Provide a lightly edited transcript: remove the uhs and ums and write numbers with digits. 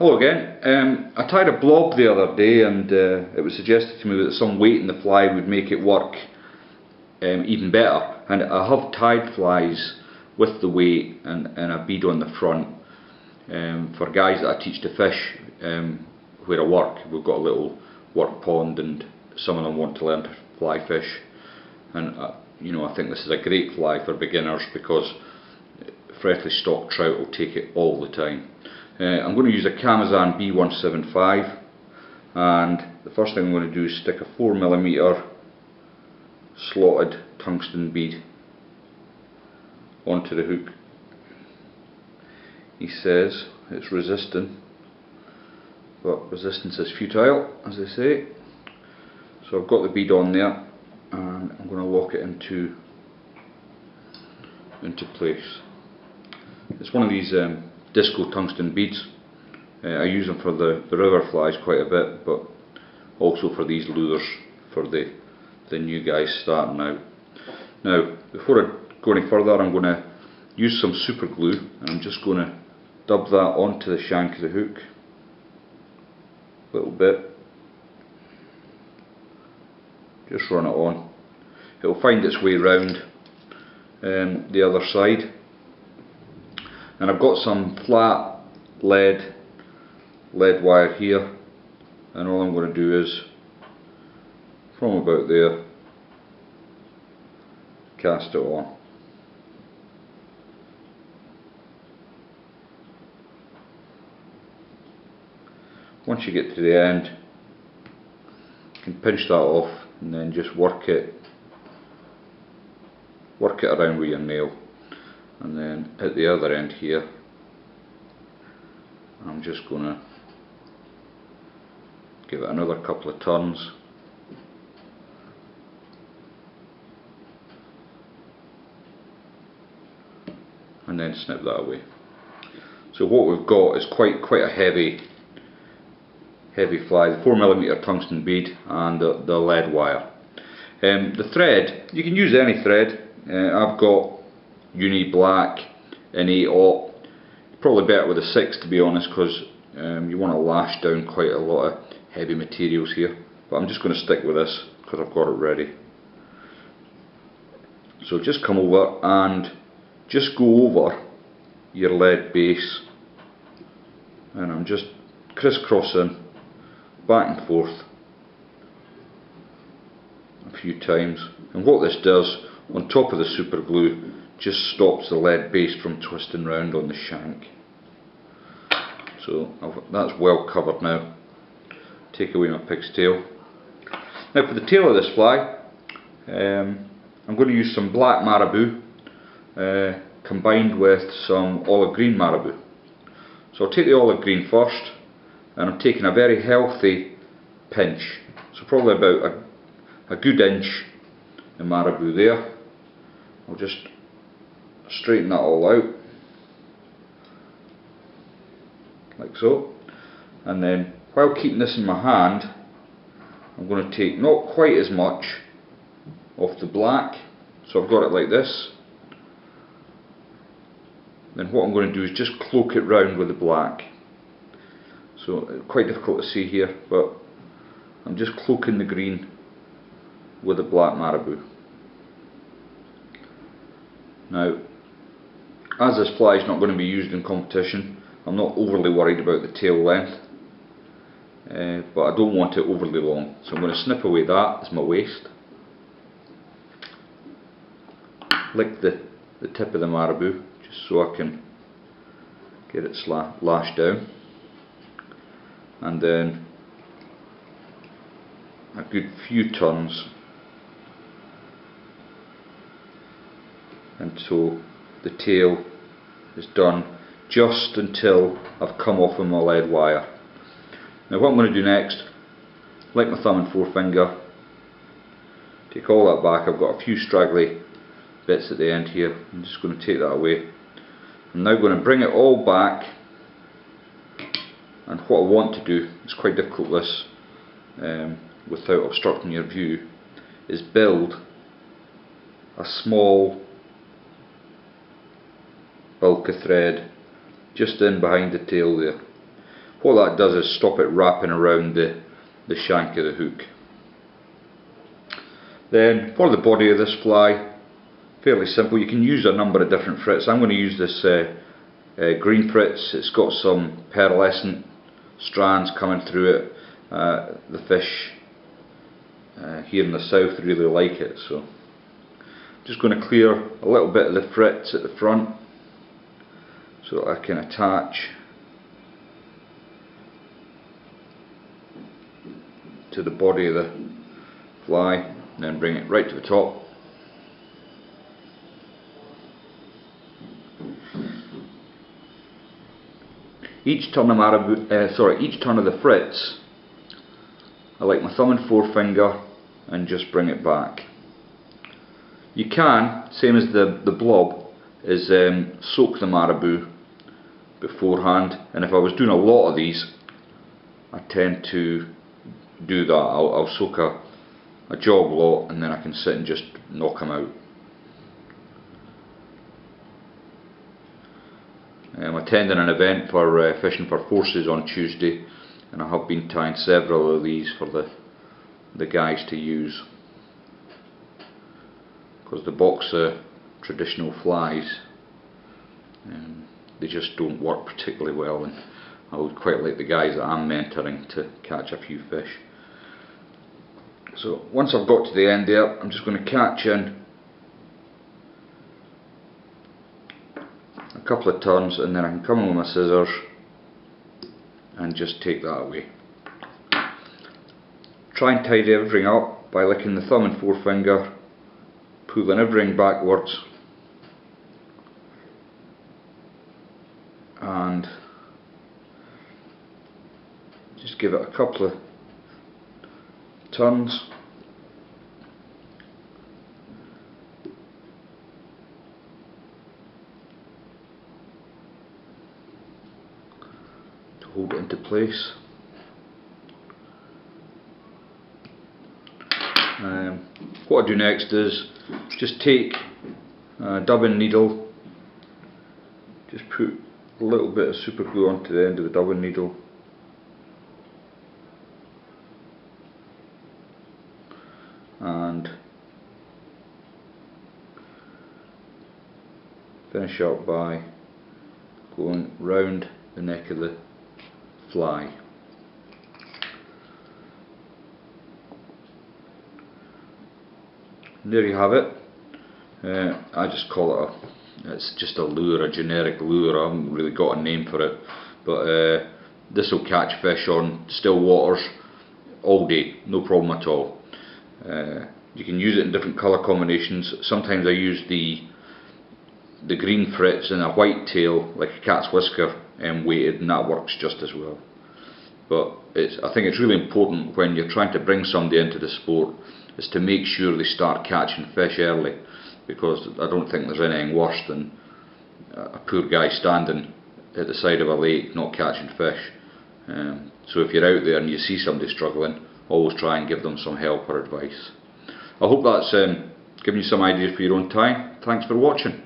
Hello again. I tied a blob the other day, and it was suggested to me that some weight in the fly would make it work even better. And I have tied flies with the weight and a bead on the front for guys that I teach to fish where I work. We've got a little work pond, and some of them want to learn to fly fish. And I think this is a great fly for beginners because freshly stocked trout will take it all the time. I'm going to use a Camazan B175, and the first thing I'm going to do is stick a 4mm slotted tungsten bead onto the hook. He says it's resistant, but resistance is futile, as they say. So I've got the bead on there, and I'm going to lock it into place. It's one of these disco tungsten beads. I use them for the river flies quite a bit, but also for these lures for the new guys starting out. Now, before I go any further, I'm going to use some super glue, and I'm just going to dub that onto the shank of the hook a little bit. Just run it on. It'll find its way round the other side. And I've got some flat lead wire here, and all I'm going to do is from about there cast it on. Once you get to the end, you can pinch that off and then just work it around with your nail. And then at the other end here, I'm just going to give it another couple of turns. And then snip that away. So what we've got is quite a heavy fly, the 4mm tungsten bead and the lead wire. The thread, you can use any thread. I've got Uni Black in 8/0. Probably better with a 6, to be honest, because you want to lash down quite a lot of heavy materials here. But I'm just going to stick with this because I've got it ready. So just come over and just go over your lead base, and I'm just crisscrossing back and forth a few times. And what this does on top of the super glue just stops the lead base from twisting round on the shank. So that's well covered now. Take away my pig's tail. Now for the tail of this fly, I'm going to use some black marabou combined with some olive green marabou. So I'll take the olive green first, and I'm taking a very healthy pinch. So probably about a good inch in marabou there. I'll just straighten that all out like so, and then while keeping this in my hand, I'm going to take not quite as much off the black, so I've got it like this. Then what I'm going to do is just cloak it round with the black. So quite difficult to see here, but I'm just cloaking the green with the black marabou. Now, as this fly is not going to be used in competition, I'm not overly worried about the tail length, but I don't want it overly long, so I'm going to snip away that as my waist. Lick the tip of the marabou just so I can get it lashed down, and then a good few turns until the tail is done, just until I've come off with my lead wire. Now what I'm going to do next, like my thumb and forefinger, take all that back. I've got a few straggly bits at the end here. I'm just going to take that away. I'm now going to bring it all back, and what I want to do, it's quite difficult this without obstructing your view, is build a small bulk of thread just in behind the tail there. what that does is stop it wrapping around the shank of the hook. Then for the body of this fly, fairly simple. You can use a number of different frits. I'm going to use this green Fritz. It's got some pearlescent strands coming through it. The fish here in the south really like it, so I'm just going to clear a little bit of the Fritz at the front so that I can attach to the body of the fly, and then bring it right to the top. Each turn of the Fritz, I like my thumb and forefinger and just bring it back. You can, same as the blob, is soak the marabou beforehand, and if I was doing a lot of these, I tend to do that. I'll soak a jog lot, and then I can sit and just knock them out. I'm attending an event for fishing for forces on Tuesday, and I have been tying several of these for the guys to use, because the box of traditional flies, they just don't work particularly well, and I would quite like the guys that I'm mentoring to catch a few fish. So once I've got to the end there, I'm just going to catch in a couple of turns, and then I can come in with my scissors and just take that away. Try and tidy everything up by licking the thumb and forefinger, pulling everything backwards, and just give it a couple of turns. To hold it into place. What I do next is just take a dubbing needle, just put a little bit of super glue onto the end of the dubbing needle, and finish up by going round the neck of the fly. And there you have it. I just call it it's just a lure, a generic lure. I haven't really got a name for it, but this will catch fish on still waters all day, no problem at all. You can use it in different colour combinations. Sometimes I use the green Fritz and a white tail, like a cat's whisker, weighted, and that works just as well. But I think it's really important when you're trying to bring somebody into the sport is to make sure they start catching fish early, because I don't think there's anything worse than a poor guy standing at the side of a lake not catching fish. So if you're out there and you see somebody struggling, always try and give them some help or advice. I hope that's given you some ideas for your own time. Thanks for watching.